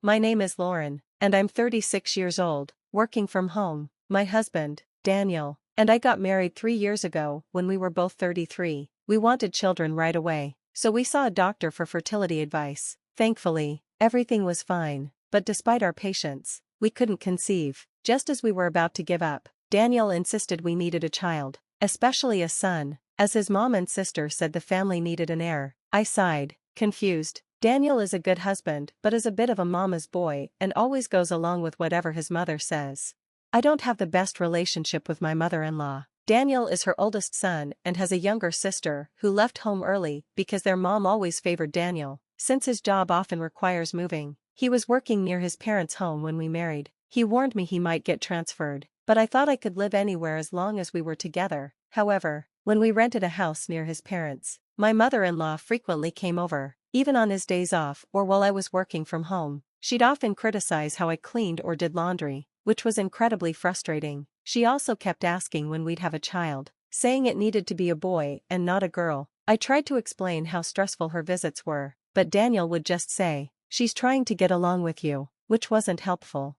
My name is Lauren, and I'm 36 years old, working from home. My husband, Daniel, and I got married 3 years ago when we were both 33. We wanted children right away, so we saw a doctor for fertility advice. Thankfully, everything was fine, but despite our patience, we couldn't conceive. Just as we were about to give up, Daniel insisted we needed a child, especially a son, as his mom and sister said the family needed an heir. I sighed, confused. Daniel is a good husband but is a bit of a mama's boy and always goes along with whatever his mother says. I don't have the best relationship with my mother-in-law. Daniel is her oldest son and has a younger sister who left home early because their mom always favored Daniel, since his job often requires moving. He was working near his parents' home when we married. He warned me he might get transferred, but I thought I could live anywhere as long as we were together. However, when we rented a house near his parents, my mother-in-law frequently came over, even on his days off or while I was working from home. She'd often criticize how I cleaned or did laundry, which was incredibly frustrating. She also kept asking when we'd have a child, saying it needed to be a boy and not a girl. I tried to explain how stressful her visits were, but Daniel would just say, "She's trying to get along with you," which wasn't helpful.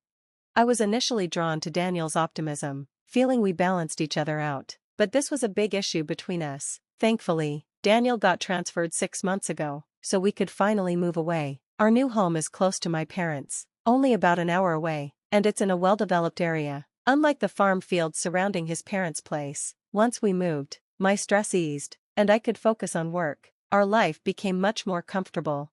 I was initially drawn to Daniel's optimism, feeling we balanced each other out, but this was a big issue between us. Thankfully, Daniel got transferred 6 months ago, so we could finally move away. Our new home is close to my parents', only about an hour away, and it's in a well-developed area, unlike the farm fields surrounding his parents' place. Once we moved, my stress eased, and I could focus on work. Our life became much more comfortable.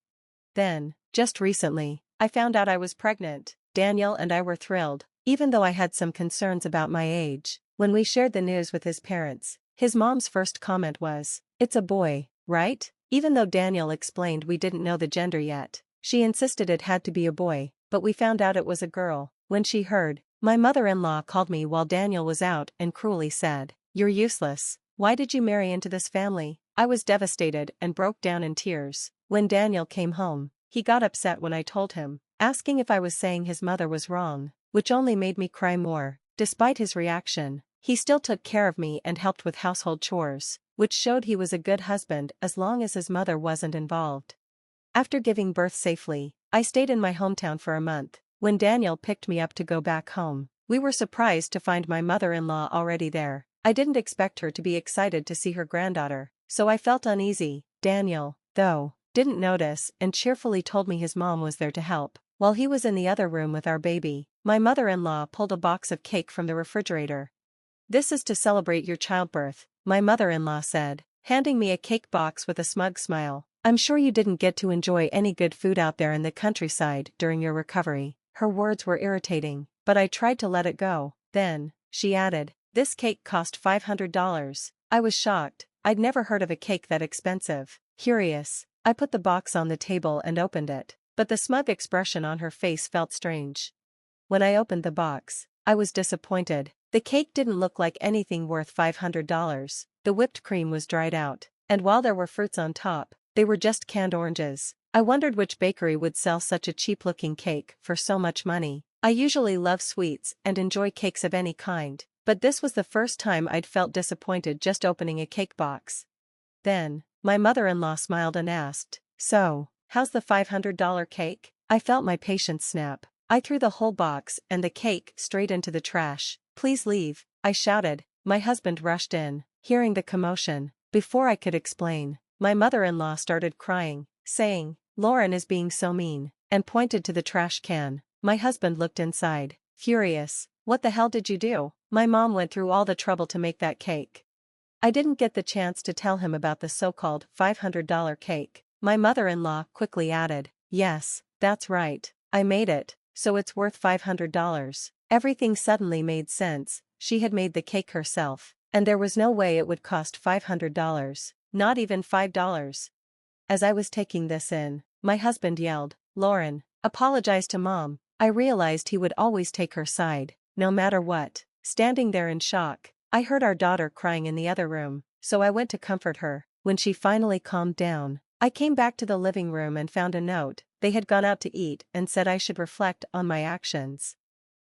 Then, just recently, I found out I was pregnant. Daniel and I were thrilled, even though I had some concerns about my age. When we shared the news with his parents, his mom's first comment was, "It's a boy, right?" Even though Daniel explained we didn't know the gender yet, she insisted it had to be a boy, but we found out it was a girl. When she heard, my mother-in-law called me while Daniel was out and cruelly said, "You're useless. Why did you marry into this family?" I was devastated and broke down in tears. When Daniel came home, he got upset when I told him, asking if I was saying his mother was wrong, which only made me cry more. Despite his reaction, he still took care of me and helped with household chores, which showed he was a good husband as long as his mother wasn't involved. After giving birth safely, I stayed in my hometown for a month. When Daniel picked me up to go back home, we were surprised to find my mother-in-law already there. I didn't expect her to be excited to see her granddaughter, so I felt uneasy. Daniel, though, didn't notice and cheerfully told me his mom was there to help. While he was in the other room with our baby, my mother-in-law pulled a box of cake from the refrigerator. "This is to celebrate your childbirth," my mother-in-law said, handing me a cake box with a smug smile. "I'm sure you didn't get to enjoy any good food out there in the countryside during your recovery." Her words were irritating, but I tried to let it go. Then, she added, "This cake cost $500. I was shocked. I'd never heard of a cake that expensive. Curious, I put the box on the table and opened it, but the smug expression on her face felt strange. When I opened the box, I was disappointed. The cake didn't look like anything worth $500. The whipped cream was dried out, and while there were fruits on top, they were just canned oranges. I wondered which bakery would sell such a cheap-looking cake for so much money. I usually love sweets and enjoy cakes of any kind, but this was the first time I'd felt disappointed just opening a cake box. Then, my mother-in-law smiled and asked, "So, how's the $500 cake?" I felt my patience snap. I threw the whole box and the cake straight into the trash. "Please leave," I shouted. My husband rushed in, hearing the commotion. Before I could explain, my mother-in-law started crying, saying, "Lauren is being so mean," and pointed to the trash can. My husband looked inside, furious. "What the hell did you do?" My mom went through all the trouble to make that cake. I didn't get the chance to tell him about the so-called $500 cake. My mother-in-law quickly added, "Yes, that's right. I made it, so it's worth $500. Everything suddenly made sense. She had made the cake herself, and there was no way it would cost $500, not even $5. As I was taking this in, my husband yelled, "Lauren, apologize to Mom." I realized he would always take her side, no matter what. Standing there in shock, I heard our daughter crying in the other room, so I went to comfort her. When she finally calmed down, I came back to the living room and found a note. They had gone out to eat and said I should reflect on my actions.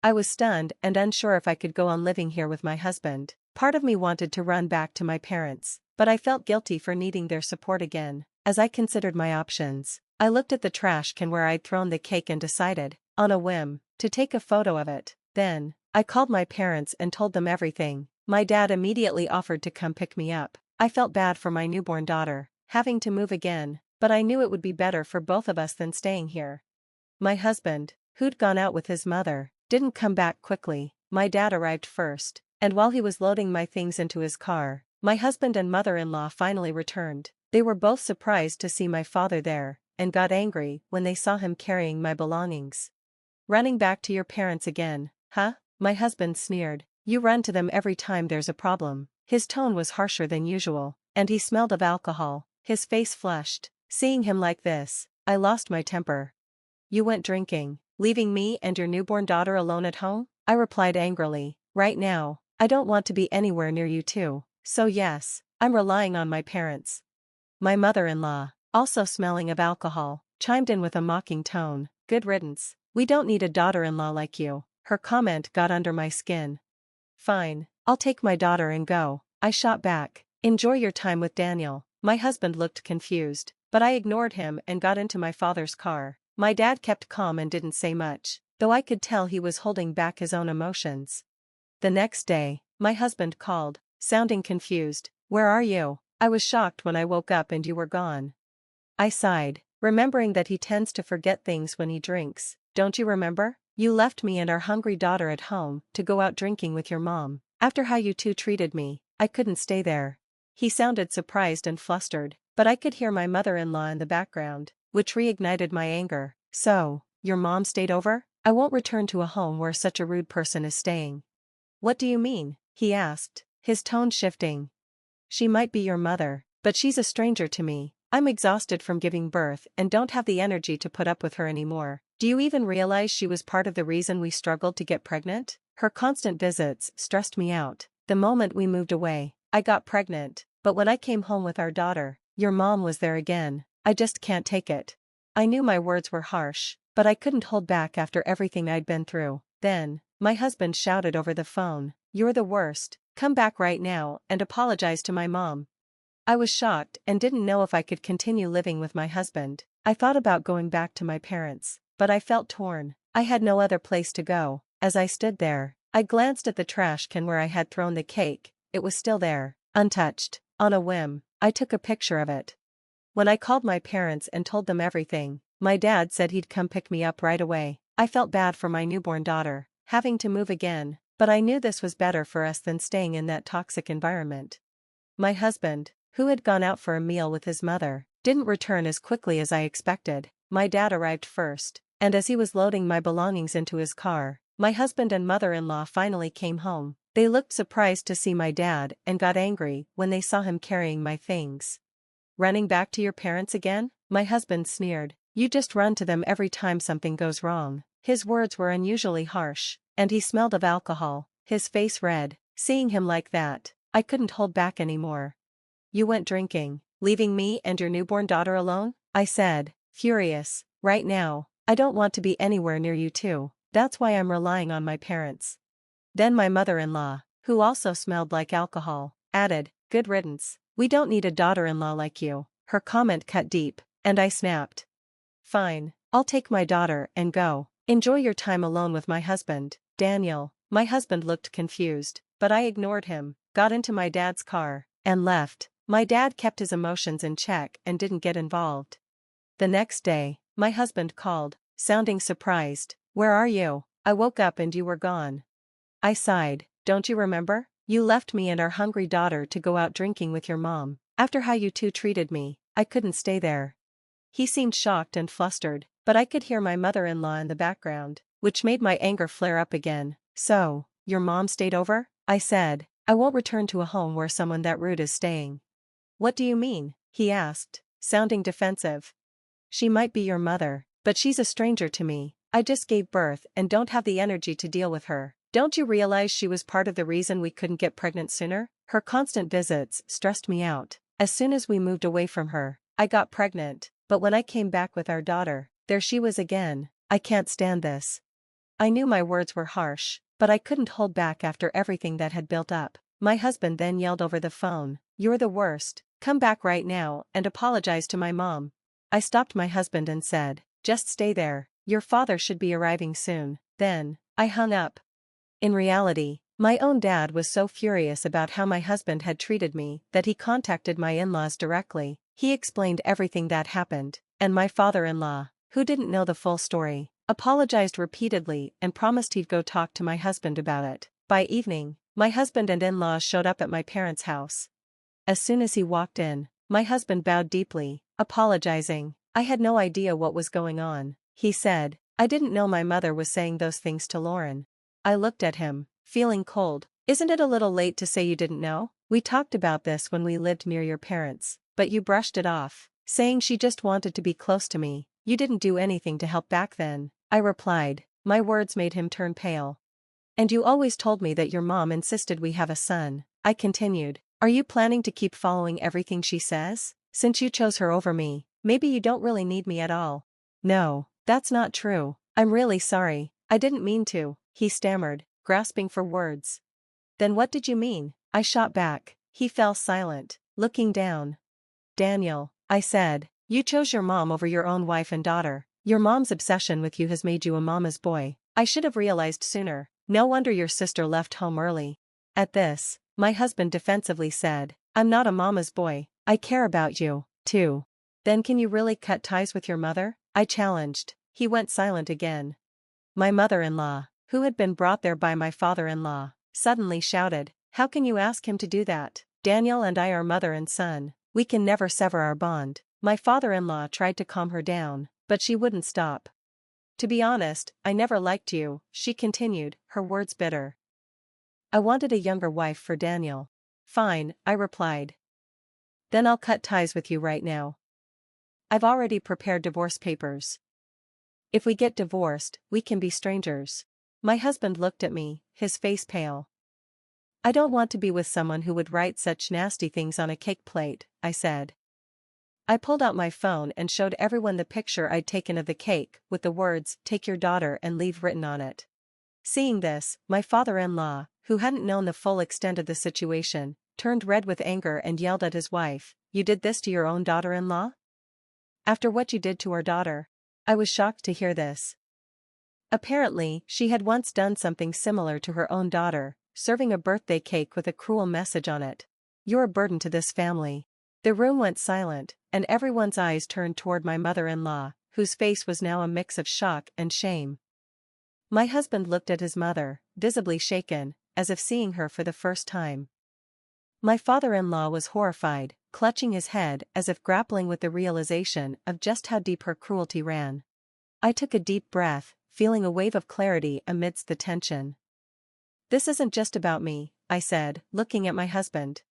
I was stunned and unsure if I could go on living here with my husband. Part of me wanted to run back to my parents, but I felt guilty for needing their support again. As I considered my options, I looked at the trash can where I'd thrown the cake and decided, on a whim, to take a photo of it. Then, I called my parents and told them everything. My dad immediately offered to come pick me up. I felt bad for my newborn daughter, having to move again, but I knew it would be better for both of us than staying here. My husband, who'd gone out with his mother, didn't come back quickly. My dad arrived first, and while he was loading my things into his car, my husband and mother-in-law finally returned. They were both surprised to see my father there, and got angry when they saw him carrying my belongings. Running back to your parents again, huh? My husband sneered. You run to them every time there's a problem. His tone was harsher than usual, and he smelled of alcohol. His face flushed. Seeing him like this, I lost my temper. You went drinking, leaving me and your newborn daughter alone at home? I replied angrily. Right now, I don't want to be anywhere near you two, so yes, I'm relying on my parents. My mother-in-law, also smelling of alcohol, chimed in with a mocking tone. Good riddance. We don't need a daughter-in-law like you. Her comment got under my skin. Fine, I'll take my daughter and go, I shot back. Enjoy your time with Daniel. My husband looked confused, but I ignored him and got into my father's car. My dad kept calm and didn't say much, though I could tell he was holding back his own emotions. The next day, my husband called, sounding confused. Where are you? I was shocked when I woke up and you were gone. I sighed, remembering that he tends to forget things when he drinks. Don't you remember? You left me and our hungry daughter at home to go out drinking with your mom. After how you two treated me, I couldn't stay there. He sounded surprised and flustered, but I could hear my mother-in-law in the background, which reignited my anger. So, your mom stayed over? I won't return to a home where such a rude person is staying. What do you mean? He asked, his tone shifting. She might be your mother, but she's a stranger to me. I'm exhausted from giving birth and don't have the energy to put up with her anymore. Do you even realize she was part of the reason we struggled to get pregnant? Her constant visits stressed me out. The moment we moved away, I got pregnant, but when I came home with our daughter, your mom was there again. I just can't take it. I knew my words were harsh, but I couldn't hold back after everything I'd been through. Then, my husband shouted over the phone, "You're the worst. Come back right now and apologize to my mom." I was shocked and didn't know if I could continue living with my husband. I thought about going back to my parents, but I felt torn. I had no other place to go. As I stood there, I glanced at the trash can where I had thrown the cake. It was still there, untouched. On a whim, I took a picture of it. When I called my parents and told them everything, my dad said he'd come pick me up right away. I felt bad for my newborn daughter, having to move again, but I knew this was better for us than staying in that toxic environment. My husband, who had gone out for a meal with his mother, didn't return as quickly as I expected. My dad arrived first, and as he was loading my belongings into his car, my husband and mother-in-law finally came home. They looked surprised to see my dad and got angry when they saw him carrying my things. Running back to your parents again? My husband sneered. You just run to them every time something goes wrong. His words were unusually harsh, and he smelled of alcohol, his face red. Seeing him like that, I couldn't hold back anymore. You went drinking, leaving me and your newborn daughter alone? I said, furious. Right now, I don't want to be anywhere near you two. That's why I'm relying on my parents. Then my mother-in-law, who also smelled like alcohol, added, good riddance. We don't need a daughter-in-law like you. Her comment cut deep, and I snapped. Fine, I'll take my daughter and go. Enjoy your time alone with my husband, Daniel. My husband looked confused, but I ignored him, got into my dad's car, and left. My dad kept his emotions in check and didn't get involved. The next day, my husband called, sounding surprised. Where are you? I woke up and you were gone. I sighed. Don't you remember? You left me and our hungry daughter to go out drinking with your mom. After how you two treated me, I couldn't stay there. He seemed shocked and flustered, but I could hear my mother-in-law in the background, which made my anger flare up again. So, your mom stayed over? I said, I won't return to a home where someone that rude is staying. What do you mean? He asked, sounding defensive. She might be your mother, but she's a stranger to me. I just gave birth and don't have the energy to deal with her. Don't you realize she was part of the reason we couldn't get pregnant sooner? Her constant visits stressed me out. As soon as we moved away from her, I got pregnant, but when I came back with our daughter, there she was again. I can't stand this. I knew my words were harsh, but I couldn't hold back after everything that had built up. My husband then yelled over the phone, "You're the worst. Come back right now and apologize to my mom." I stopped my husband and said, "Just stay there, your father should be arriving soon." Then, I hung up. In reality, my own dad was so furious about how my husband had treated me that he contacted my in-laws directly. He explained everything that happened, and my father-in-law, who didn't know the full story, apologized repeatedly and promised he'd go talk to my husband about it. By evening, my husband and in-laws showed up at my parents' house. As soon as he walked in, my husband bowed deeply, apologizing. "I had no idea what was going on," he said. "I didn't know my mother was saying those things to Lauren." I looked at him, feeling cold. "Isn't it a little late to say you didn't know? We talked about this when we lived near your parents, but you brushed it off, saying she just wanted to be close to me. You didn't do anything to help back then," I replied. My words made him turn pale. "And you always told me that your mom insisted we have a son," I continued. "Are you planning to keep following everything she says? Since you chose her over me, maybe you don't really need me at all." "No, that's not true. I'm really sorry. I didn't mean to," he stammered, grasping for words. "Then what did you mean?" I shot back. He fell silent, looking down. "Daniel," I said, "you chose your mom over your own wife and daughter. Your mom's obsession with you has made you a mama's boy. I should have realized sooner. No wonder your sister left home early." At this, my husband defensively said, "I'm not a mama's boy. I care about you, too." "Then can you really cut ties with your mother?" I challenged. He went silent again. My mother-in-law, who had been brought there by my father-in-law, suddenly shouted, "How can you ask him to do that? Daniel and I are mother and son. We can never sever our bond." My father-in-law tried to calm her down, but she wouldn't stop. "To be honest, I never liked you," she continued, her words bitter. "I wanted a younger wife for Daniel." "Fine," I replied. "Then I'll cut ties with you right now. I've already prepared divorce papers. If we get divorced, we can be strangers." My husband looked at me, his face pale. "I don't want to be with someone who would write such nasty things on a cake plate," I said. I pulled out my phone and showed everyone the picture I'd taken of the cake, with the words, "Take your daughter and leave" written on it. Seeing this, my father-in-law, who hadn't known the full extent of the situation, turned red with anger and yelled at his wife, "You did this to your own daughter-in-law? After what you did to our daughter?" I was shocked to hear this. Apparently, she had once done something similar to her own daughter, serving a birthday cake with a cruel message on it. "You're a burden to this family." The room went silent, and everyone's eyes turned toward my mother-in-law, whose face was now a mix of shock and shame. My husband looked at his mother, visibly shaken, as if seeing her for the first time. My father-in-law was horrified, clutching his head as if grappling with the realization of just how deep her cruelty ran. I took a deep breath, feeling a wave of clarity amidst the tension. "This isn't just about me," I said, looking at my husband.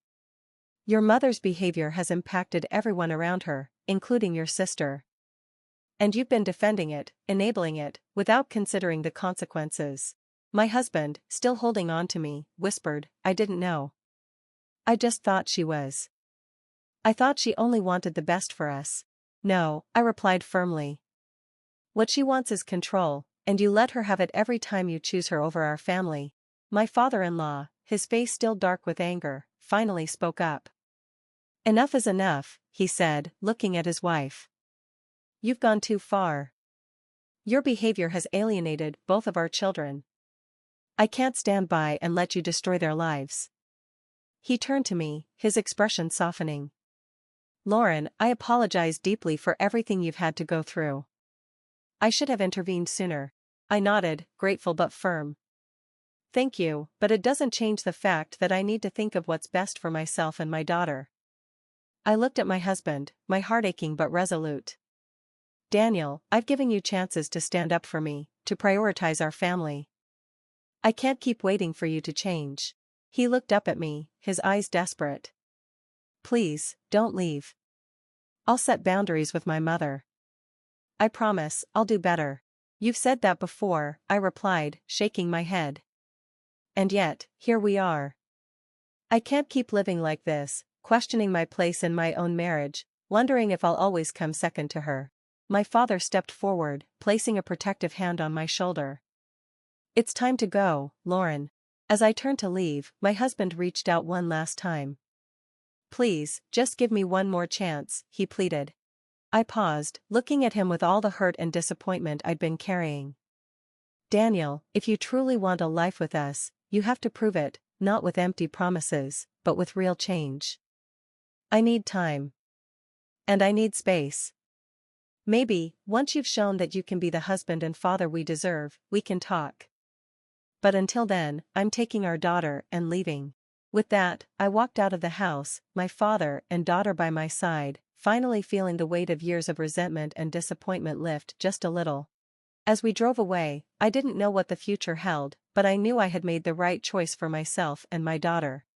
"Your mother's behavior has impacted everyone around her, including your sister. And you've been defending it, enabling it, without considering the consequences." My husband, still holding on to me, whispered, "I didn't know. I just thought she was. I thought she only wanted the best for us." "No," I replied firmly. "What she wants is control, and you let her have it every time you choose her over our family." My father-in-law, his face still dark with anger, finally spoke up. "Enough is enough," he said, looking at his wife. "You've gone too far. Your behavior has alienated both of our children. I can't stand by and let you destroy their lives." He turned to me, his expression softening. "Lauren, I apologize deeply for everything you've had to go through. I should have intervened sooner." I nodded, grateful but firm. "Thank you, but it doesn't change the fact that I need to think of what's best for myself and my daughter." I looked at my husband, my heart aching but resolute. "Daniel, I've given you chances to stand up for me, to prioritize our family. I can't keep waiting for you to change." He looked up at me, his eyes desperate. "Please, don't leave. I'll set boundaries with my mother. I promise, I'll do better." "You've said that before," I replied, shaking my head. "And yet, here we are. I can't keep living like this, questioning my place in my own marriage, wondering if I'll always come second to her." My father stepped forward, placing a protective hand on my shoulder. "It's time to go, Lauren." As I turned to leave, my husband reached out one last time. "Please, just give me one more chance," he pleaded. I paused, looking at him with all the hurt and disappointment I'd been carrying. Daniel, if you truly want a life with us, you have to prove it, not with empty promises, but with real change. I need time. And I need space. Maybe, once you've shown that you can be the husband and father we deserve, we can talk. But until then, I'm taking our daughter and leaving. With that, I walked out of the house, my father and daughter by my side, finally feeling the weight of years of resentment and disappointment lift just a little. As we drove away, I didn't know what the future held, but I knew I had made the right choice for myself and my daughter.